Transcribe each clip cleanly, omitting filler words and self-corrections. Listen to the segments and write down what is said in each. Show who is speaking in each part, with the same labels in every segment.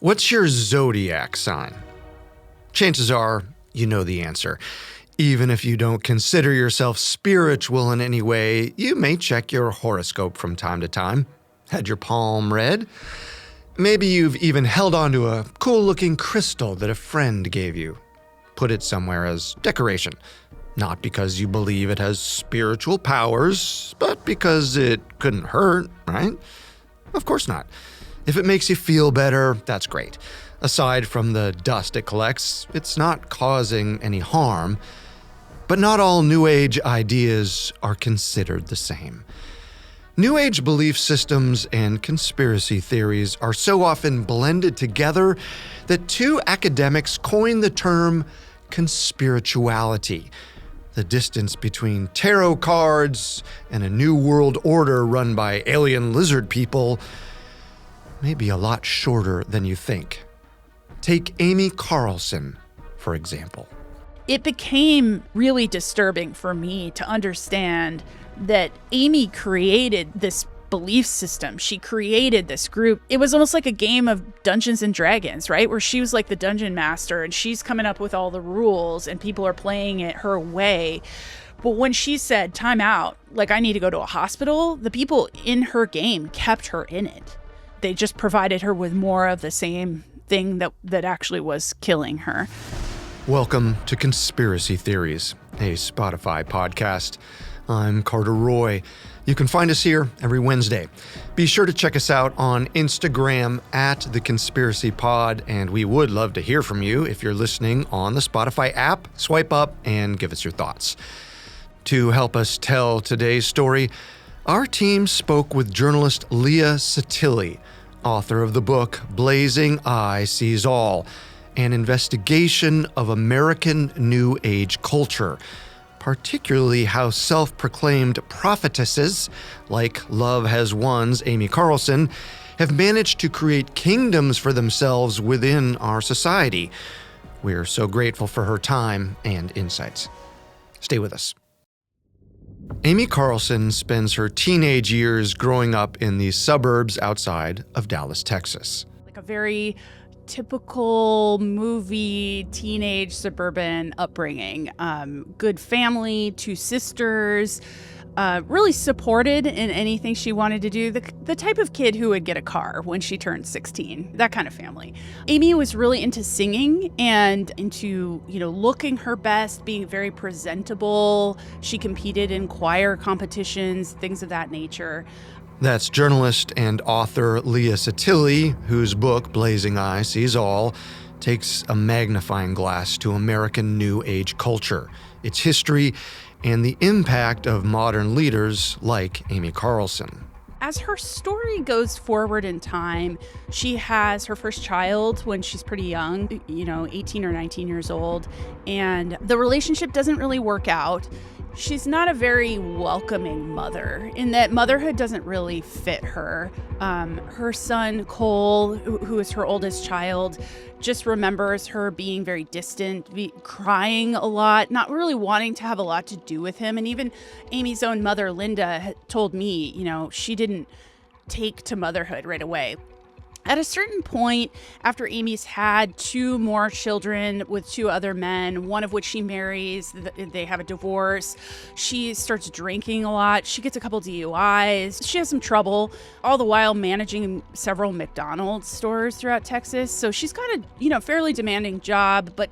Speaker 1: What's your zodiac sign? Chances are you know the answer. Even if you don't consider yourself spiritual in any way, you may check your horoscope from time to time. Had your palm read? Maybe you've even held onto a cool-looking crystal that a friend gave you. Put it somewhere as decoration. Not because you believe it has spiritual powers, but because it couldn't hurt, right? Of course not. If it makes you feel better, that's great. Aside from the dust it collects, it's not causing any harm. But not all New Age ideas are considered the same. New Age belief systems and conspiracy theories are so often blended together that two academics coined the term conspirituality. The distance between tarot cards and a new world order run by alien lizard people may be a lot shorter than you think. Take Amy Carlson, for example.
Speaker 2: It became really disturbing for me to understand that Amy created this belief system. She created this group. It was almost like a game of Dungeons and Dragons, right? Where she was like the dungeon master and she's coming up with all the rules and people are playing it her way. But when she said, time out, like I need to go to a hospital, the people in her game kept her in it. They just provided her with more of the same thing that actually was killing her.
Speaker 1: Welcome to Conspiracy Theories, a Spotify podcast. I'm Carter Roy. You can find us here every Wednesday. Be sure to check us out on Instagram at The Conspiracy Pod, and we would love to hear from you if you're listening on the Spotify app. Swipe up and give us your thoughts. To help us tell today's story, our team spoke with journalist Leah Sottile, author of the book Blazing Eye Sees All, an investigation of American New Age culture, particularly how self-proclaimed prophetesses, like Love Has Won's Amy Carlson, have managed to create kingdoms for themselves within our society. We're so grateful for her time and insights. Stay with us. Amy Carlson spends her teenage years growing up in the suburbs outside of Dallas, Texas.
Speaker 2: Like a very typical movie, teenage, suburban upbringing. Good family, two sisters, really supported in anything she wanted to do. The type of kid who would get a car when she turned 16, that kind of family. Amy was really into singing and into, looking her best, being very presentable. She competed in choir competitions, things of that nature.
Speaker 1: That's journalist and author Leah Sottile, whose book, Blazing Eye Sees All, takes a magnifying glass to American New Age culture, its history, and the impact of modern leaders like Amy Carlson.
Speaker 2: As her story goes forward in time, she has her first child when she's pretty young, 18 or 19 years old, and the relationship doesn't really work out. She's not a very welcoming mother in that motherhood doesn't really fit her. Her son, Cole, who is her oldest child, just remembers her being very distant, crying a lot, not really wanting to have a lot to do with him. And even Amy's own mother, Linda, told me, she didn't take to motherhood right away. At a certain point, after Amy's had two more children with two other men, one of which she marries, they have a divorce, she starts drinking a lot, she gets a couple DUIs, she has some trouble, all the while managing several McDonald's stores throughout Texas. So she's got a, fairly demanding job, but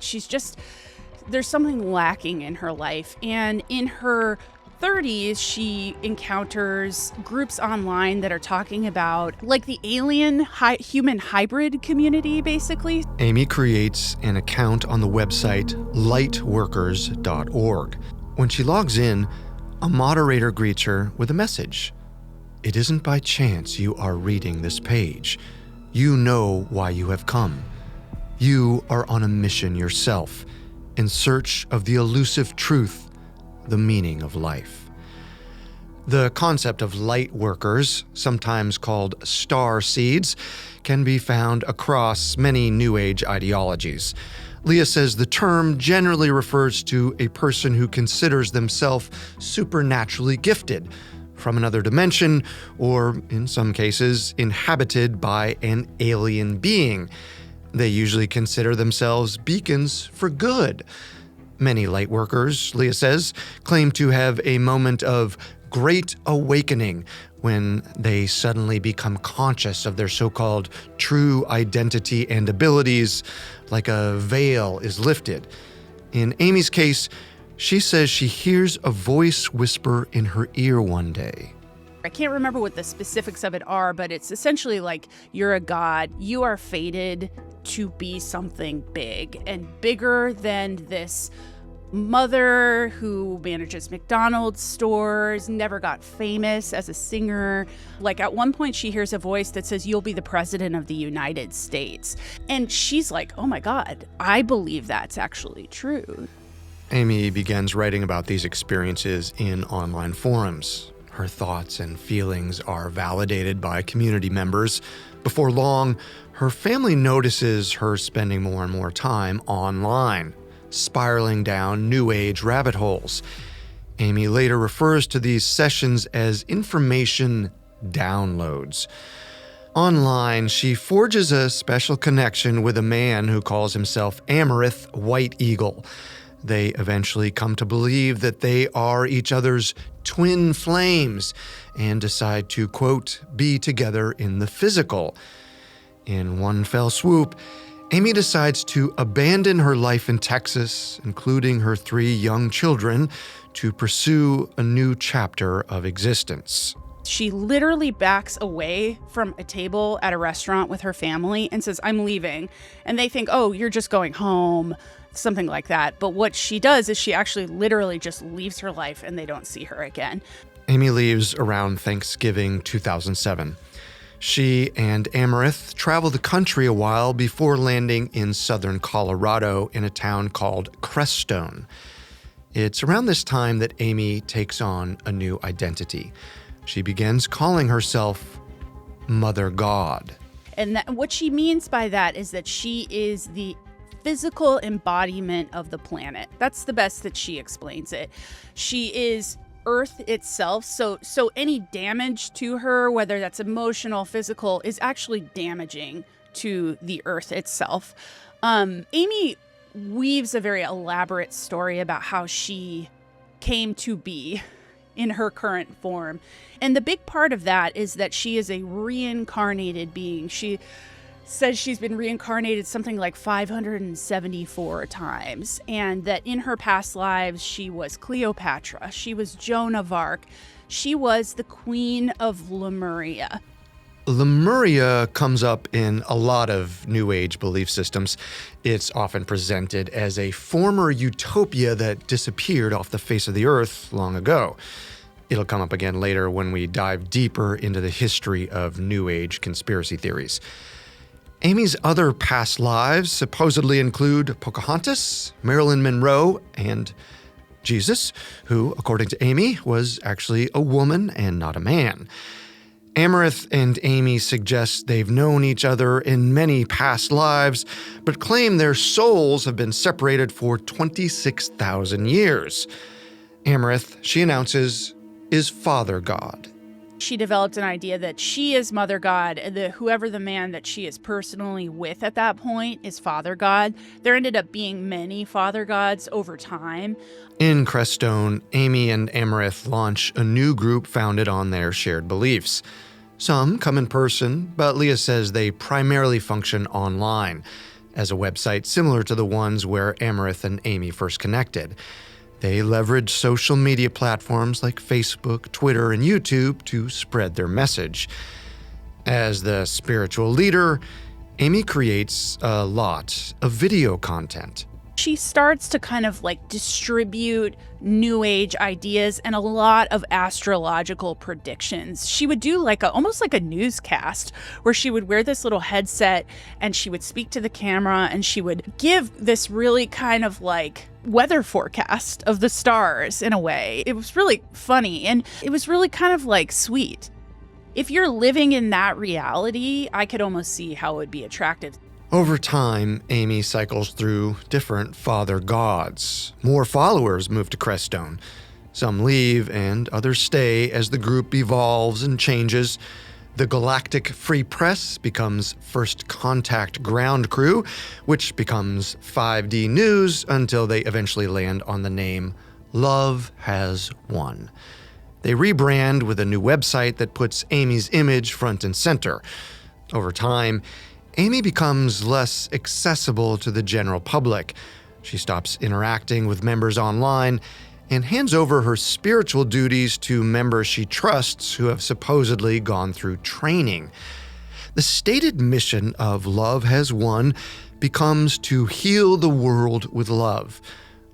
Speaker 2: there's something lacking in her life. And in her 30s, she encounters groups online that are talking about like the alien human hybrid community, basically.
Speaker 1: Amy creates an account on the website lightworkers.org. When she logs in, a moderator greets her with a message. It isn't by chance you are reading this page. You know why you have come. You are on a mission yourself, in search of the elusive truth, the meaning of life. The concept of light workers, sometimes called star seeds, can be found across many New Age ideologies. Leah says the term generally refers to a person who considers themselves supernaturally gifted. from another dimension, or in some cases, inhabited by an alien being. They usually consider themselves beacons for good. Many lightworkers, Leah says, claim to have a moment of great awakening when they suddenly become conscious of their so-called true identity and abilities, like a veil is lifted. In Amy's case, she says she hears a voice whisper in her ear one day.
Speaker 2: I can't remember what the specifics of it are, but it's essentially like you're a god. You are fated to be something big and bigger than this mother who manages McDonald's stores, never got famous as a singer. Like at one point she hears a voice that says, "You'll be the president of the United States." And she's like, oh my God, I believe that's actually true.
Speaker 1: Amy begins writing about these experiences in online forums. Her thoughts and feelings are validated by community members. Before long, her family notices her spending more and more time online, spiraling down New Age rabbit holes. Amy later refers to these sessions as information downloads. Online, she forges a special connection with a man who calls himself Amaranth White Eagle. They eventually come to believe that they are each other's twin flames and decide to, quote, be together in the physical. In one fell swoop, Amy decides to abandon her life in Texas, including her 3 young children, to pursue a new chapter of existence.
Speaker 2: She literally backs away from a table at a restaurant with her family and says, "I'm leaving." And they think, oh, you're just going home, something like that. But what she does is she actually literally just leaves her life and they don't see her again.
Speaker 1: Amy leaves around Thanksgiving 2007. She and Amaranth travel the country a while before landing in southern Colorado in a town called Crestone. It's around this time that Amy takes on a new identity. She begins calling herself Mother God.
Speaker 2: And what she means by that is that she is the physical embodiment of the planet. That's the best that she explains it. She is Earth itself. So any damage to her, whether that's emotional, physical, is actually damaging to the Earth itself. Amy weaves a very elaborate story about how she came to be in her current form. And the big part of that is that she is a reincarnated being. She says she's been reincarnated something like 574 times, and that in her past lives, she was Cleopatra, she was Joan of Arc, she was the Queen of Lemuria.
Speaker 1: Lemuria comes up in a lot of New Age belief systems. It's often presented as a former utopia that disappeared off the face of the earth long ago. It'll come up again later when we dive deeper into the history of New Age conspiracy theories. Amy's other past lives supposedly include Pocahontas, Marilyn Monroe, and Jesus, who, according to Amy, was actually a woman and not a man. Amaranth and Amy suggest they've known each other in many past lives, but claim their souls have been separated for 26,000 years. Amaranth, she announces, is Father God.
Speaker 2: She developed an idea that she is Mother God, and that whoever the man that she is personally with at that point is Father God. There ended up being many Father Gods over time.
Speaker 1: In Crestone, Amy and Amaranth launch a new group founded on their shared beliefs. Some come in person, but Leah says they primarily function online, as a website similar to the ones where Amaranth and Amy first connected. They leverage social media platforms like Facebook, Twitter, and YouTube to spread their message. As the spiritual leader, Amy creates a lot of video content.
Speaker 2: She starts to kind of like distribute New Age ideas and a lot of astrological predictions. She would do almost like a newscast where she would wear this little headset and she would speak to the camera and she would give this really kind of like weather forecast of the stars in a way. It was really funny and it was really kind of like sweet. If you're living in that reality, I could almost see how it would be attractive.
Speaker 1: Over time, Amy cycles through different father gods. More followers move to Crestone. Some leave and others stay as the group evolves and changes. The Galactic Free Press becomes First Contact Ground Crew, which becomes 5D News until they eventually land on the name Love Has Won. They rebrand with a new website that puts Amy's image front and center. Over time, Amy becomes less accessible to the general public. She stops interacting with members online and hands over her spiritual duties to members she trusts who have supposedly gone through training. The stated mission of Love Has Won becomes to heal the world with love.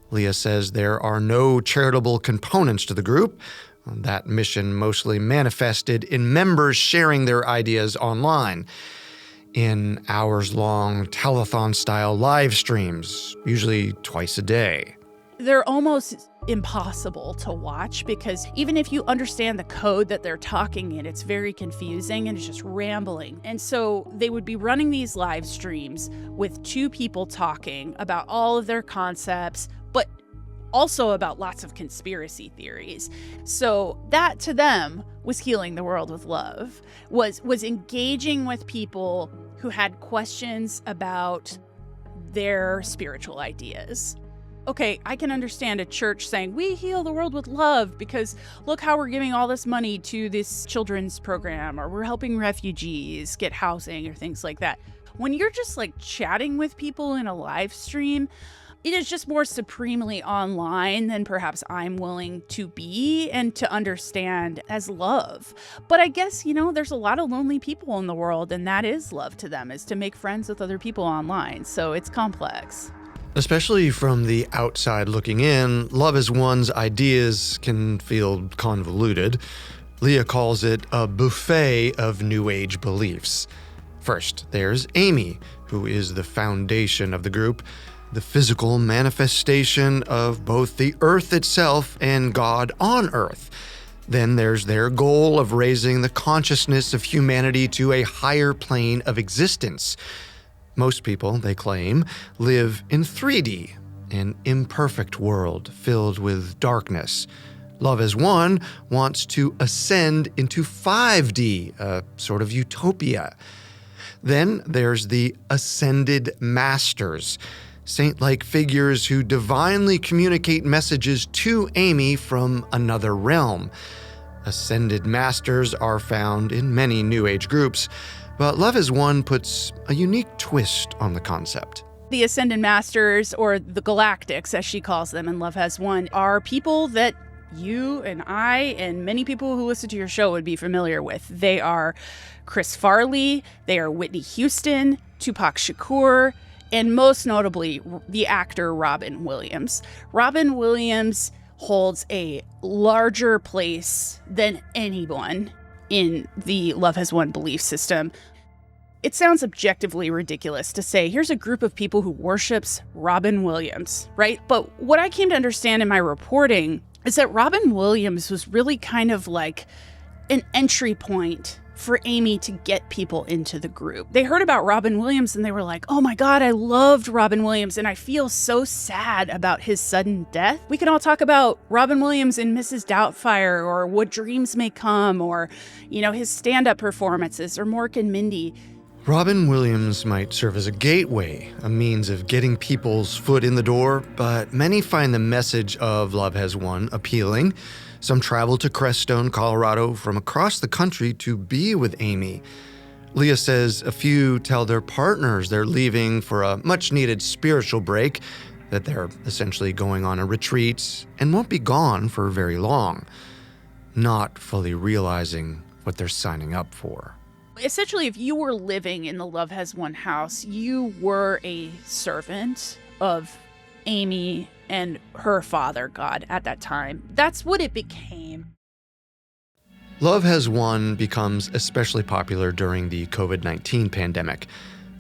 Speaker 1: Leah says there are no charitable components to the group. That mission mostly manifested in members sharing their ideas online, in hours-long telethon-style live streams, usually twice a day.
Speaker 2: They're almost impossible to watch because even if you understand the code that they're talking in, it's very confusing and it's just rambling. And so they would be running these live streams with two people talking about all of their concepts, but also about lots of conspiracy theories. So that to them was healing the world with love, was engaging with people who had questions about their spiritual ideas. Okay, I can understand a church saying, we heal the world with love because look how we're giving all this money to this children's program, or we're helping refugees get housing or things like that. When you're just like chatting with people in a live stream, it is just more supremely online than perhaps I'm willing to be and to understand as love. But I guess, there's a lot of lonely people in the world, and that is love to them, is to make friends with other people online. So it's complex.
Speaker 1: Especially from the outside looking in, Love Has Won's ideas can feel convoluted. Leah calls it a buffet of New Age beliefs. First, there's Amy, who is the foundation of the group, the physical manifestation of both the earth itself and God on earth. Then there's their goal of raising the consciousness of humanity to a higher plane of existence. Most people, they claim, live in 3D, an imperfect world filled with darkness. Love Has Won wants to ascend into 5D, a sort of utopia. Then there's the Ascended Masters, saint-like figures who divinely communicate messages to Amy from another realm. Ascended Masters are found in many New Age groups, but Love Has Won puts a unique twist on the concept.
Speaker 2: The Ascended Masters, or the Galactics, as she calls them in Love Has Won, are people that you and I and many people who listen to your show would be familiar with. They are Chris Farley, they are Whitney Houston, Tupac Shakur, and most notably, the actor Robin Williams. Robin Williams holds a larger place than anyone in the Love Has Won belief system. It sounds objectively ridiculous to say, here's a group of people who worships Robin Williams, right? But what I came to understand in my reporting is that Robin Williams was really kind of like an entry point for Amy to get people into the group. They heard about Robin Williams and they were like, oh my God, I loved Robin Williams and I feel so sad about his sudden death. We can all talk about Robin Williams in Mrs. Doubtfire or What Dreams May Come or, his stand-up performances or Mork and Mindy.
Speaker 1: Robin Williams might serve as a gateway, a means of getting people's foot in the door, but many find the message of Love Has Won appealing. Some travel to Crestone, Colorado from across the country to be with Amy. Leah says a few tell their partners they're leaving for a much-needed spiritual break, that they're essentially going on a retreat and won't be gone for very long, not fully realizing what they're signing up for.
Speaker 2: Essentially, if you were living in the Love Has Won house, you were a servant of Amy and her father, God, at that time. That's what it became.
Speaker 1: Love Has Won becomes especially popular during the COVID-19 pandemic.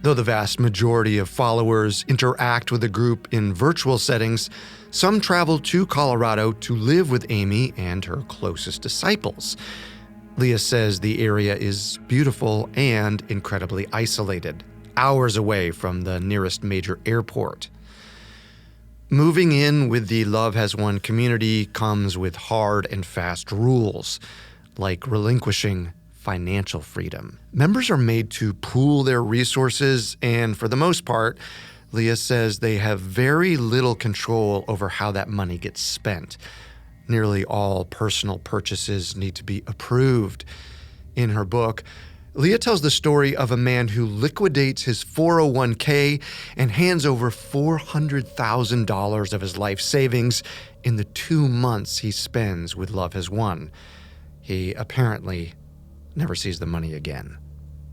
Speaker 1: Though the vast majority of followers interact with the group in virtual settings, some travel to Colorado to live with Amy and her closest disciples. Leah says the area is beautiful and incredibly isolated, hours away from the nearest major airport. Moving in with the Love Has Won community comes with hard and fast rules, like relinquishing financial freedom. Members are made to pool their resources, and for the most part, Leah says they have very little control over how that money gets spent. Nearly all personal purchases need to be approved. In her book, Leah tells the story of a man who liquidates his 401k and hands over $400,000 of his life savings in the 2 months he spends with Love Has Won. He apparently never sees the money again.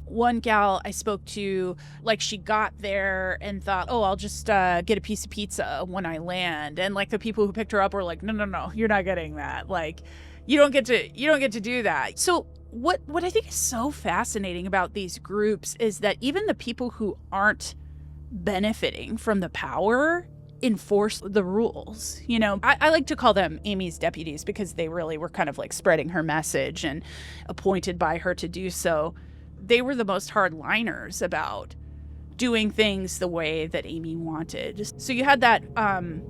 Speaker 2: One gal I spoke to, like, she got there and thought, oh, I'll just get a piece of pizza when I land. And like the people who picked her up were like, no, you're not getting that. Like, you don't get to do that. So what I think is so fascinating about these groups is that even the people who aren't benefiting from the power enforce the rules. You know, I like to call them Amy's deputies because they really were kind of like spreading her message and appointed by her to do so. They were the most hardliners about doing things the way that Amy wanted. So you had that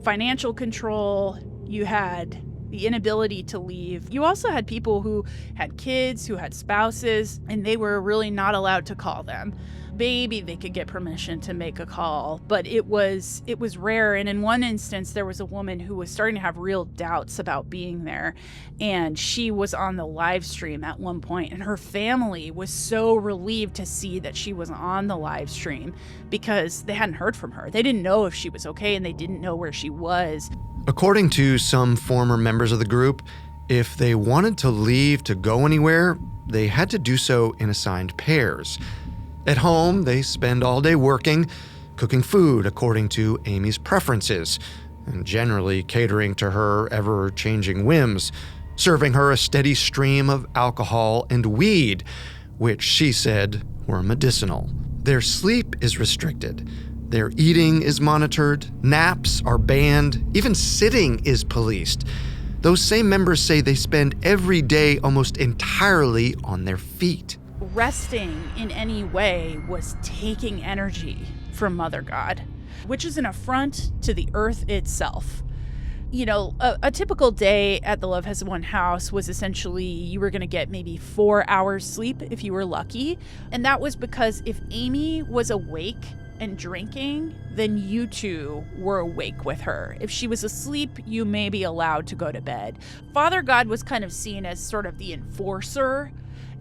Speaker 2: financial control, you had the inability to leave. You also had people who had kids, who had spouses, and they were really not allowed to call them. Maybe they could get permission to make a call, but it was rare. And in one instance, there was a woman who was starting to have real doubts about being there, and she was on the live stream at one point, and her family was so relieved to see that she was on the live stream because they hadn't heard from her. They didn't know if she was okay, and they didn't know where she was.
Speaker 1: According to some former members of the group, if they wanted to leave to go anywhere, they had to do so in assigned pairs. At home, they spend all day working, cooking food according to Amy's preferences, and generally catering to her ever-changing whims, serving her a steady stream of alcohol and weed, which she said were medicinal. Their sleep is restricted. Their eating is monitored, naps are banned, even sitting is policed. Those same members say they spend every day almost entirely on their feet.
Speaker 2: Resting in any way was taking energy from Mother God, which is an affront to the earth itself. You know, a typical day at the Love Has Won house was essentially you were going to get maybe 4 hours sleep if you were lucky. And that was because if Amy was awake and drinking, then you two were awake with her. If she was asleep, you may be allowed to go to bed. Father God was kind of seen as sort of the enforcer.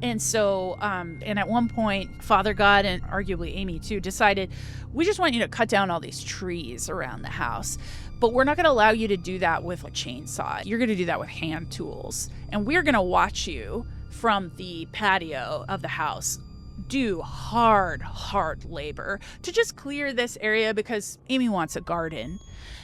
Speaker 2: And so, and at one point, Father God, and arguably Amy too, decided, we just want you to cut down all these trees around the house, but we're not going to allow you to do that with a chainsaw. You're going to do that with hand tools. And we're going to watch you from the patio of the house do hard labor to just clear this area because Amy wants a garden.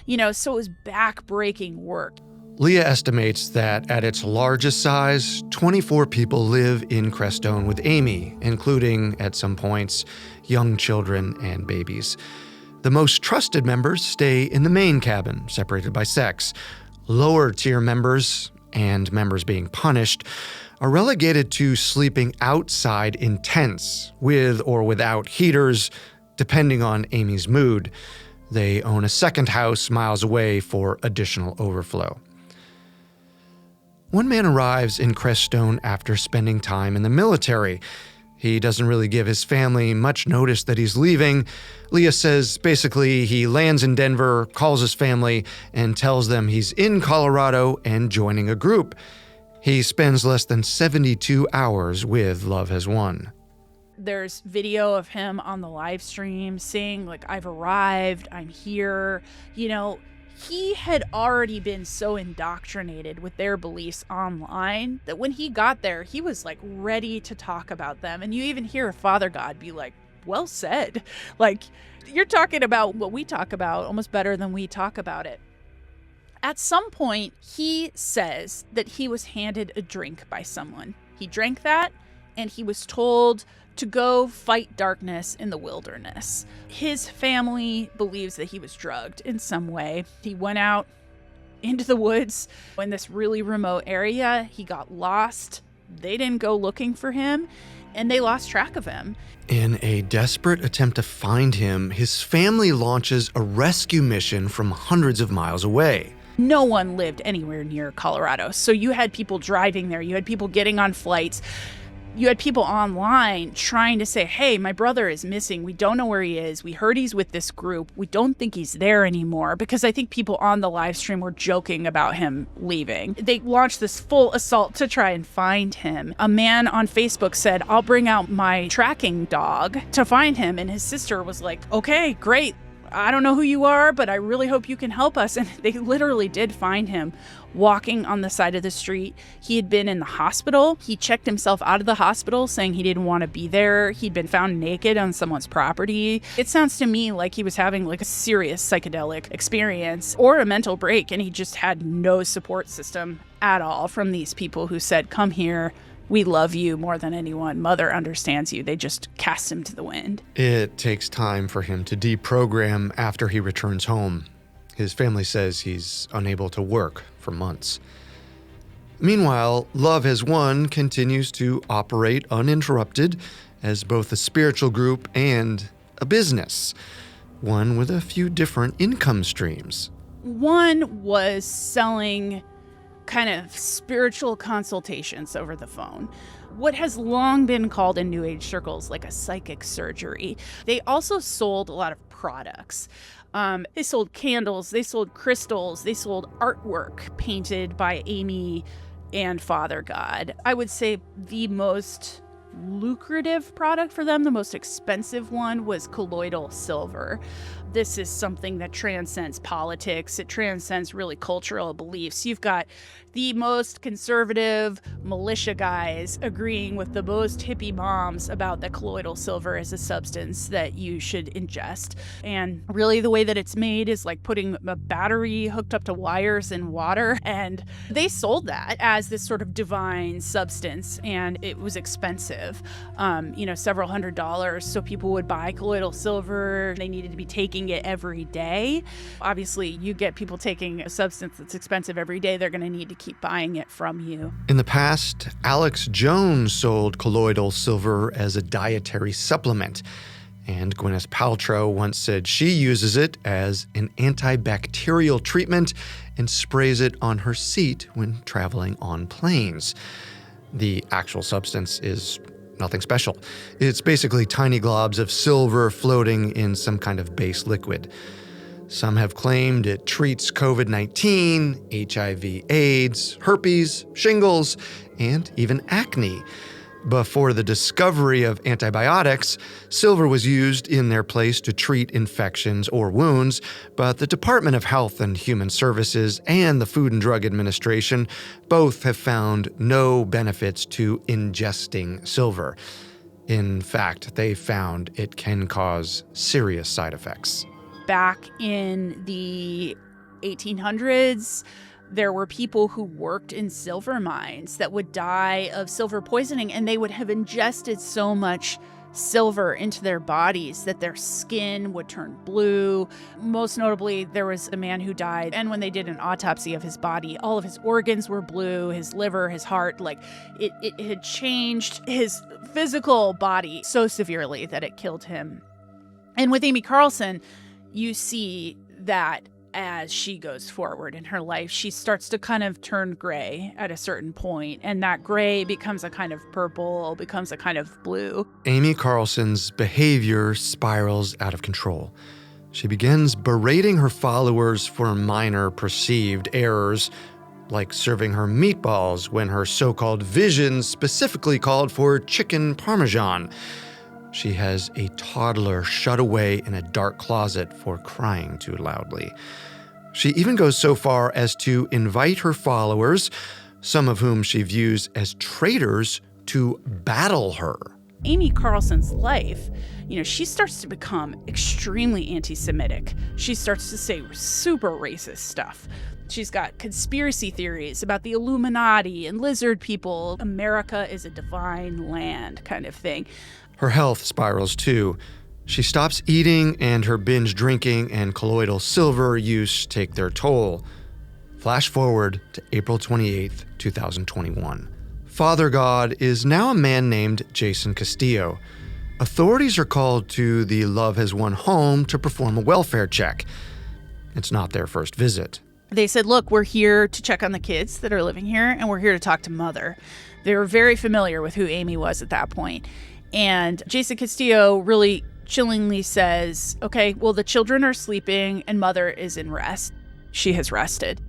Speaker 2: You know, so it was back-breaking work.
Speaker 1: Leah estimates that at its largest size, 24 people live in Crestone with Amy, including, at some points, young children and babies. The most trusted members stay in the main cabin, separated by sex. Lower-tier members, and members being punished, are relegated to sleeping outside in tents, with or without heaters, depending on Amy's mood. They own a second house miles away for additional overflow. One man arrives in Crestone after spending time in the military. He doesn't really give his family much notice that he's leaving. Leah says basically he lands in Denver, calls his family, and tells them he's in Colorado and joining a group. He spends less than 72 hours with Love Has Won.
Speaker 2: There's video of him on the live stream saying, like, I've arrived, I'm here. You know, he had already been so indoctrinated with their beliefs online that when he got there, he was like ready to talk about them. And you even hear Father God be like, well said. Like, you're talking about what we talk about almost better than we talk about it. At some point, he says that he was handed a drink by someone. He drank that, and he was told to go fight darkness in the wilderness. His family believes that he was drugged in some way. He went out into the woods in this really remote area. He got lost. they didn't go looking for him, and they lost track of him.
Speaker 1: In a desperate attempt to find him, his family launches a rescue mission from hundreds of miles away.
Speaker 2: No one lived anywhere near Colorado, so you had people driving there, you had people getting on flights, you had people online trying to say, hey, my brother is missing. We don't know where he is. We heard he's with this group. We don't think he's there anymore, because I think people on the live stream were joking about him leaving. They launched this full assault to try and find him. A man on Facebook said, I'll bring out my tracking dog to find him. And his sister was like, okay, great. I don't know who you are, but I really hope you can help us. And they literally did find him walking on the side of the street. He had been in the hospital. He checked himself out of the hospital saying he didn't want to be there. He'd been found naked on someone's property. It sounds to me like he was having like a serious psychedelic experience or a mental break, and he just had no support system at all from these people who said, come here. We love you more than anyone. Mother understands you. They just cast him to the wind.
Speaker 1: It takes time for him to deprogram after he returns home. His family says he's unable to work for months. Meanwhile, Love Has Won continues to operate uninterrupted as both a spiritual group and a business, one with a few different income streams.
Speaker 2: One was selling kind of spiritual consultations over the phone, what has long been called in New Age circles like a psychic surgery. They also sold a lot of products. They sold candles, they sold crystals, they sold artwork painted by Amy and Father God. I would say the most lucrative product for them, the most expensive one, was colloidal silver. This is something that transcends politics. It transcends really cultural beliefs. You've got the most conservative militia guys agreeing with the most hippie moms about that colloidal silver is a substance that you should ingest. And really the way that it's made is like putting a battery hooked up to wires in water. And they sold that as this sort of divine substance, and it was expensive, several $100s. So people would buy colloidal silver. They needed to be taking it every day. Obviously, you get people taking a substance that's expensive every day, they're going to need to keep buying it from you.
Speaker 1: In the past, Alex Jones sold colloidal silver as a dietary supplement, and Gwyneth Paltrow once said she uses it as an antibacterial treatment and sprays it on her seat when traveling on planes. The actual substance is nothing special. It's basically tiny globs of silver floating in some kind of base liquid. Some have claimed it treats COVID-19, HIV/AIDS, herpes, shingles, and even acne. Before the discovery of antibiotics, silver was used in their place to treat infections or wounds, but the Department of Health and Human Services and the Food and Drug Administration both have found no benefits to ingesting silver. In fact, they found it can cause serious side effects.
Speaker 2: Back in the 1800s, there were people who worked in silver mines that would die of silver poisoning, and they would have ingested so much silver into their bodies that their skin would turn blue. Most notably, there was a man who died, and when they did an autopsy of his body, all of his organs were blue, his liver, his heart, it had changed his physical body so severely that it killed him. And with Amy Carlson, you see that as she goes forward in her life, she starts to kind of turn gray at a certain point, and that gray becomes a kind of purple, becomes a kind of blue.
Speaker 1: Amy Carlson's behavior spirals out of control. She begins berating her followers for minor perceived errors, like serving her meatballs when her so-called visions specifically called for chicken parmesan. She has a toddler shut away in a dark closet for crying too loudly. She even goes so far as to invite her followers, some of whom she views as traitors, to battle her.
Speaker 2: Amy Carlson's life, she starts to become extremely anti-Semitic. She starts to say super racist stuff. She's got conspiracy theories about the Illuminati and lizard people. America is a divine land kind of thing.
Speaker 1: Her health spirals too. She stops eating, and her binge drinking and colloidal silver use take their toll. Flash forward to April 28th, 2021. Father God is now a man named Jason Castillo. Authorities are called to the Love Has Won home to perform a welfare check. It's not their first visit.
Speaker 2: They said, look, we're here to check on the kids that are living here, and we're here to talk to Mother. They were very familiar with who Amy was at that point. And Jason Castillo really chillingly says, okay, well, the children are sleeping and Mother is in rest. She has rested.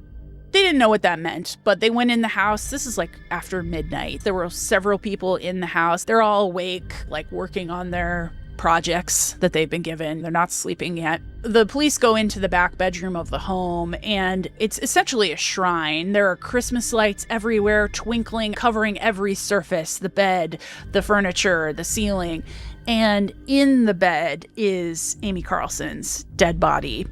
Speaker 2: They didn't know what that meant, but they went in the house. This is like after midnight. There were several people in the house. They're all awake, like working on their projects that they've been given. They're not sleeping yet. The police go into the back bedroom of the home, and it's essentially a shrine. There are Christmas lights everywhere, twinkling, covering every surface, the bed, the furniture, the ceiling. And in the bed is Amy Carlson's dead body,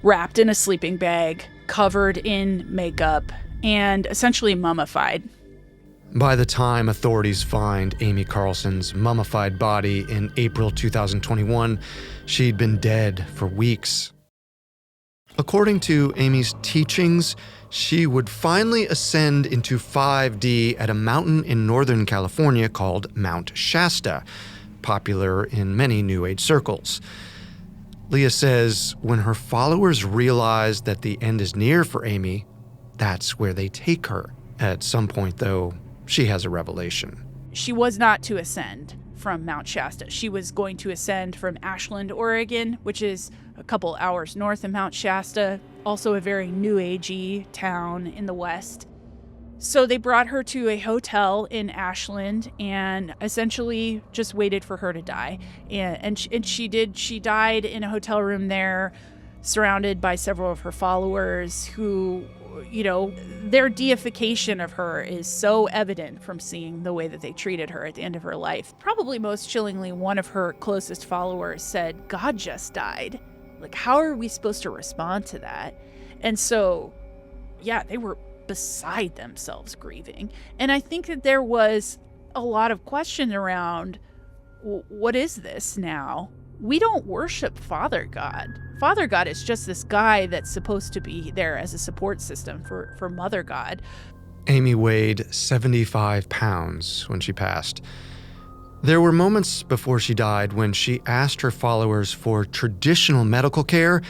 Speaker 2: wrapped in a sleeping bag, covered in makeup, and essentially mummified.
Speaker 1: By the time authorities find Amy Carlson's mummified body in April 2021, she'd been dead for weeks. According to Amy's teachings, she would finally ascend into 5D at a mountain in Northern California called Mount Shasta, popular in many New Age circles. Leah says when her followers realize that the end is near for Amy, that's where they take her. At some point, though, she has a revelation.
Speaker 2: She was not to ascend from Mount Shasta. She was going to ascend from Ashland, Oregon, which is a couple hours north of Mount Shasta, also a very New Agey town in the West. So they brought her to a hotel in Ashland and essentially just waited for her to die. And she did. She died in a hotel room there, surrounded by several of her followers who, their deification of her is so evident from seeing the way that they treated her at the end of her life. Probably most chillingly, one of her closest followers said, God just died. Like, how are we supposed to respond to that? And so, they were beside themselves grieving. And I think that there was a lot of question around, what is this now? We don't worship Father God. Father God is just this guy that's supposed to be there as a support system for Mother God.
Speaker 1: Amy weighed 75 pounds when she passed. There were moments before she died when she asked her followers for traditional medical care,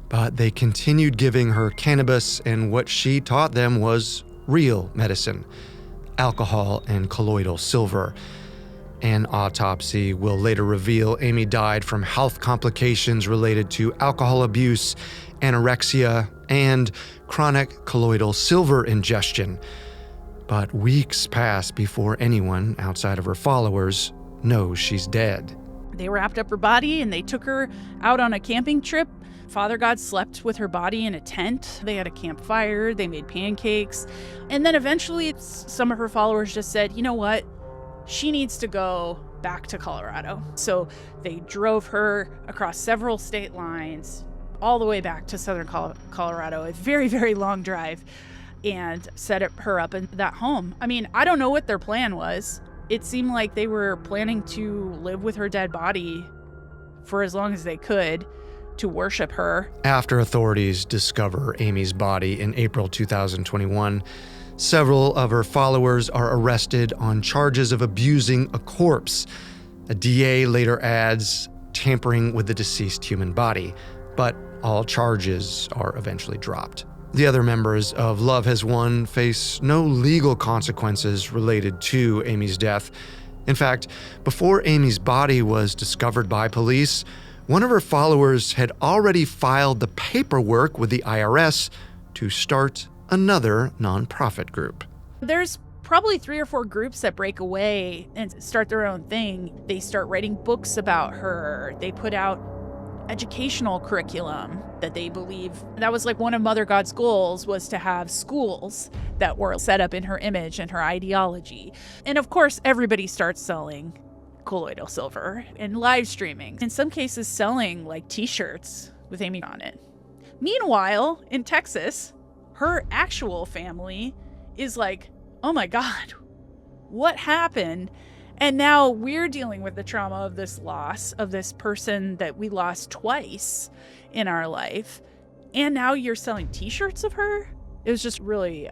Speaker 1: but they continued giving her cannabis and what she taught them was real medicine, alcohol and colloidal silver. An autopsy will later reveal Amy died from health complications related to alcohol abuse, anorexia, and chronic colloidal silver ingestion. But weeks pass before anyone outside of her followers knows she's dead.
Speaker 2: They wrapped up her body and they took her out on a camping trip. Father God slept with her body in a tent. They had a campfire. They made pancakes. And then eventually some of her followers just said, you know what? She needs to go back to Colorado. So they drove her across several state lines all the way back to southern Colorado, a very, very long drive, and set her up in that home. I mean, I don't know what their plan was. It seemed like they were planning to live with her dead body for as long as they could, to worship her.
Speaker 1: After authorities discover Amy's body in April 2021, several of her followers are arrested on charges of abusing a corpse. A DA later adds tampering with the deceased human body, but all charges are eventually dropped. The other members of Love Has Won face no legal consequences related to Amy's death. In fact, before Amy's body was discovered by police, one of her followers had already filed the paperwork with the IRS to start another nonprofit group.
Speaker 2: There's probably 3 or 4 groups that break away and start their own thing. They start writing books about her. They put out educational curriculum that they believe that was like one of Mother God's goals, was to have schools that were set up in her image and her ideology. And of course, everybody starts selling colloidal silver and live streaming, in some cases selling like t-shirts with Amy on it. Meanwhile, in Texas, her actual family is like, oh my God, what happened? And now we're dealing with the trauma of this loss of this person that we lost twice in our life. And now you're selling t-shirts of her? It was just really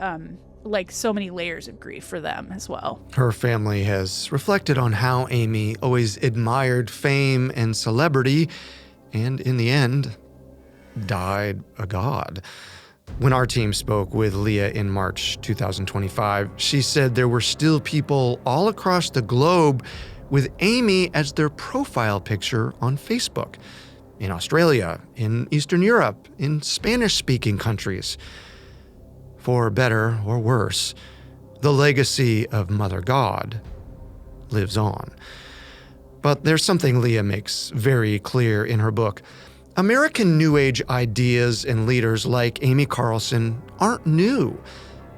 Speaker 2: like so many layers of grief for them as well.
Speaker 1: Her family has reflected on how Amy always admired fame and celebrity, and in the end, died a god. When our team spoke with Leah in March 2025, she said there were still people all across the globe with Amy as their profile picture on Facebook. In Australia, in Eastern Europe, in Spanish-speaking countries. For better or worse, the legacy of Mother God lives on. But there's something Leah makes very clear in her book. American New Age ideas and leaders like Amy Carlson aren't new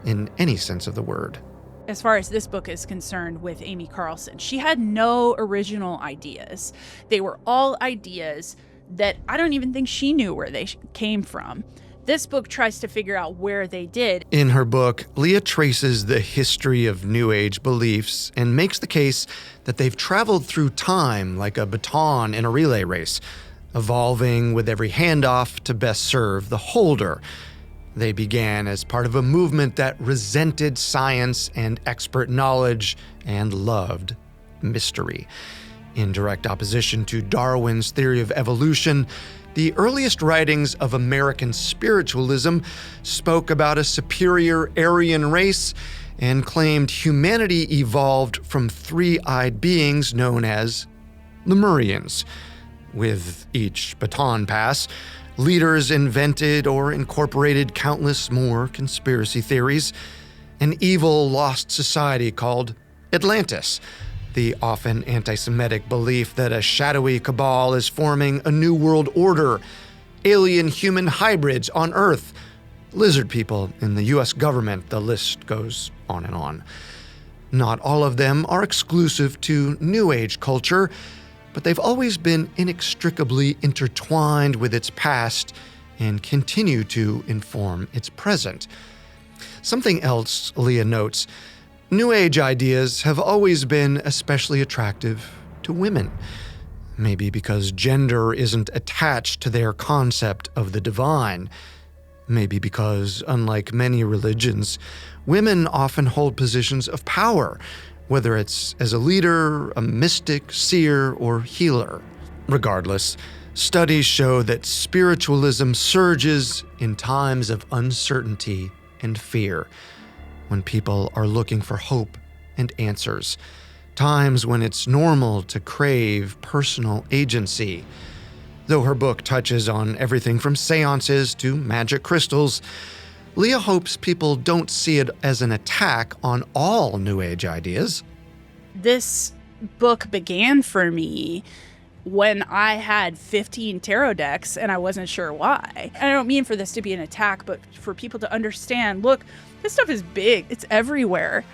Speaker 1: in any sense of the word.
Speaker 2: As far as this book is concerned with Amy Carlson, she had no original ideas. They were all ideas that I don't even think she knew where they came from. This book tries to figure out where they did.
Speaker 1: In her book, Leah traces the history of New Age beliefs and makes the case that they've traveled through time like a baton in a relay race, evolving with every handoff to best serve the holder. They began as part of a movement that resented science and expert knowledge and loved mystery. In direct opposition to Darwin's theory of evolution, the earliest writings of American spiritualism spoke about a superior Aryan race and claimed humanity evolved from three-eyed beings known as Lemurians. With each baton pass, leaders invented or incorporated countless more conspiracy theories. An evil lost society called Atlantis, the often anti-Semitic belief that a shadowy cabal is forming a new world order, alien-human hybrids on Earth, lizard people in the U.S. government, the list goes on and on. Not all of them are exclusive to New Age culture, but they've always been inextricably intertwined with its past and continue to inform its present. Something else Leah notes, New Age ideas have always been especially attractive to women. Maybe because gender isn't attached to their concept of the divine. Maybe because, unlike many religions, women often hold positions of power, whether it's as a leader, a mystic, seer, or healer. Regardless, studies show that spiritualism surges in times of uncertainty and fear, when people are looking for hope and answers, times when it's normal to crave personal agency. Though her book touches on everything from seances to magic crystals, Leah hopes people don't see it as an attack on all New Age ideas.
Speaker 2: This book began for me when I had 15 tarot decks and I wasn't sure why. I don't mean for this to be an attack, but for people to understand, look, this stuff is big. It's everywhere.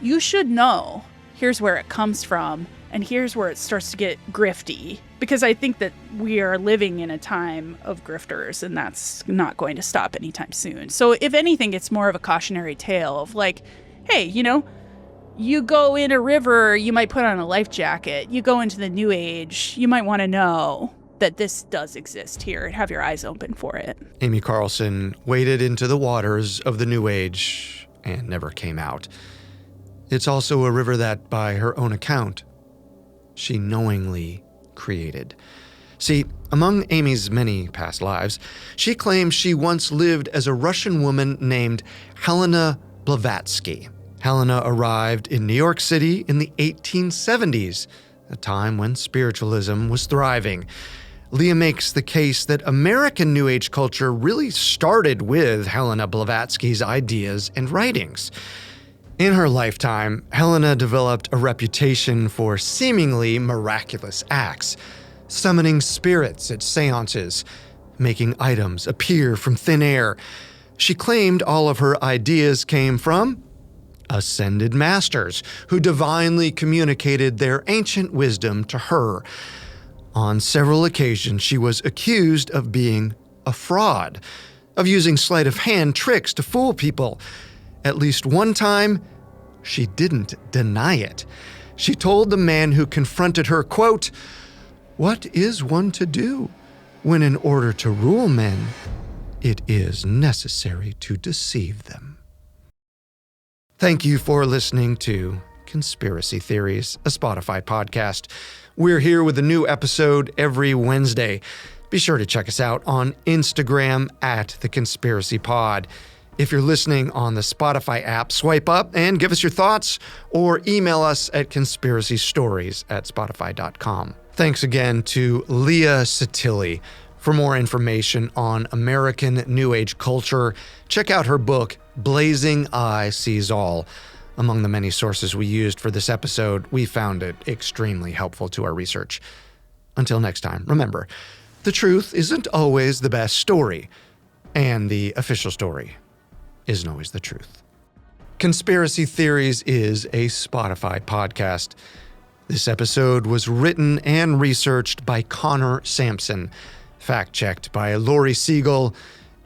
Speaker 2: You should know. Here's where it comes from, and here's where it starts to get grifty. Because I think that we are living in a time of grifters, and that's not going to stop anytime soon. So if anything, it's more of a cautionary tale of like, hey, you go in a river, you might put on a life jacket. You go into the New Age, you might want to know that this does exist here and have your eyes open for it.
Speaker 1: Amy Carlson waded into the waters of the New Age and never came out. It's also a river that, by her own account, she knowingly created. See, among Amy's many past lives, she claims she once lived as a Russian woman named Helena Blavatsky. Helena arrived in New York City in the 1870s, a time when spiritualism was thriving. Leah makes the case that American New Age culture really started with Helena Blavatsky's ideas and writings. In her lifetime, Helena developed a reputation for seemingly miraculous acts, summoning spirits at seances, making items appear from thin air. She claimed all of her ideas came from ascended masters who divinely communicated their ancient wisdom to her. On several occasions, she was accused of being a fraud, of using sleight of hand tricks to fool people. At least one time, she didn't deny it. She told the man who confronted her, quote, "What is one to do when in order to rule men, it is necessary to deceive them?" Thank you for listening to Conspiracy Theories, a Spotify podcast. We're here with a new episode every Wednesday. Be sure to check us out on Instagram at The Conspiracy Pod. If you're listening on the Spotify app, swipe up and give us your thoughts, or email us at conspiracystories@spotify.com. Thanks again to Leah Sottile. For more information on American New Age culture, check out her book, Blazing Eye Sees All. Among the many sources we used for this episode, we found it extremely helpful to our research. Until next time, remember, the truth isn't always the best story, and the official story isn't always the truth. Conspiracy Theories is a Spotify podcast. This episode was written and researched by Connor Sampson, fact-checked by Lori Siegel,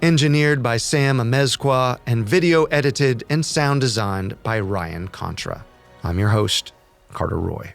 Speaker 1: engineered by Sam Amezqua, and video edited and sound designed by Ryan Contra. I'm your host, Carter Roy.